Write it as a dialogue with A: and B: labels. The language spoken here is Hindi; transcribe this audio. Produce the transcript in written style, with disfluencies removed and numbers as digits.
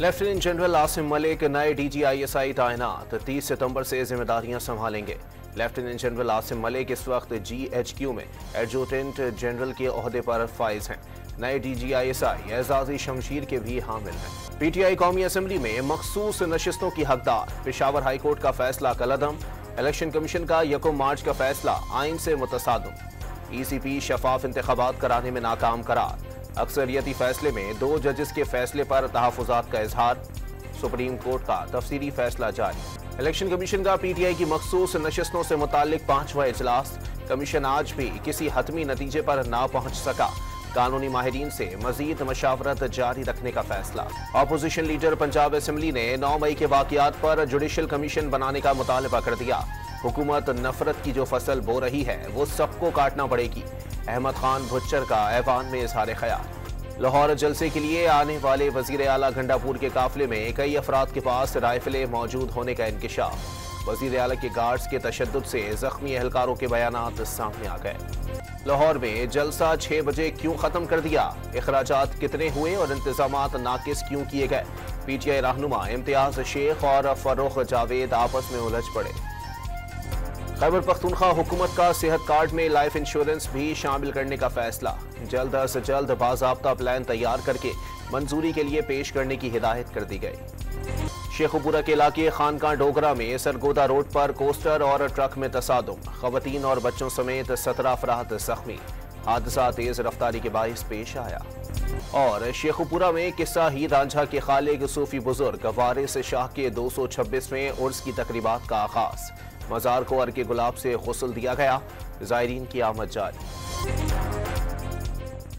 A: लेफ्टिनेंट जनरल आसिम मलिक नए DGISI तैनात 30 सितंबर से जिम्मेदारियां संभालेंगे। लेफ्टिनेंट जनरल आसिम मलिक इस वक्त GHQ में एडजुटेंट जनरल के ओहदे पर फाइज हैं। नए DGISI एजाजी शमशीर के भी हामिल हैं। PTI कौमी असम्बली में मखसूस नशिस्तों की हकदार। पेशावर हाई कोर्ट का फैसला कलअदम। इलेक्शन कमीशन का 1 मार्च का फैसला आइन से मुतसादम। ECP शफाफ इंतखाबात कराने में नाकाम करार। अक्सरियती फैसले में 2 जजेस के फैसले पर तहफुजात का इजहार। सुप्रीम कोर्ट का तफसीली फैसला जारी। इलेक्शन कमीशन का PTI की मखसूस नशिस्तों से मुताल्लिक 5वां इजलास। कमीशन आज भी किसी हतमी नतीजे पर ना पहुंच सका। कानूनी माहिरीन से मजीद मशावरत जारी रखने का फैसला। अपोजिशन लीडर पंजाब असम्बली ने 9 मई के वाकयात पर जुडिशल कमीशन बनाने का मुतालबा कर दिया। हुकूमत नफरत की जो फसल बो रही है वो सबको काटना पड़ेगी। अहमद खान भुच्चर का ऐवान में इजहार ख्याल। लाहौर जलसे के लिए आने वाले वजीर आला गंडापुर के काफिले में कई अफराद के पास राइफलें मौजूद होने का इंकिशाफ। वजीर आला के गार्ड्स के तशद्दुद से जख्मी एहलकारों के बयानात सामने आ गए। लाहौर में जलसा 6 बजे क्यों खत्म कर दिया? इखराजात कितने हुए और इंतजामात नाकिस क्यों किए गए? PTI रहनुमा इम्तियाज शेख और फर्रुख जावेद आपस में उलझ पड़े। खैबर पख्तूनख्वा हुकूमत का सेहत कार्ड में लाइफ इंश्योरेंस भी शामिल करने का फैसला। जल्द से जल्द बाज़ाब्ता प्लान तैयार करके मंजूरी के लिए पेश करने की हिदायत कर दी गई। शेखुपुरा के इलाके खानका डोगरा में सरगोदा रोड पर कोस्टर और ट्रक में तसादुम। खवातीन और बच्चों समेत 17 अफराद जख्मी। हादसा तेज रफ्तारी के बाइस पेश आया। और शेखुपुरा में किस्सा ही रांझा के खालिक सूफी बुजुर्ग वारिस शाह के 226वें उर्स की तकरीबात का आगाज। मजार को अर्के गुलाब से गुस्ल दिया गया। ज़ायरीन की आमद जारी।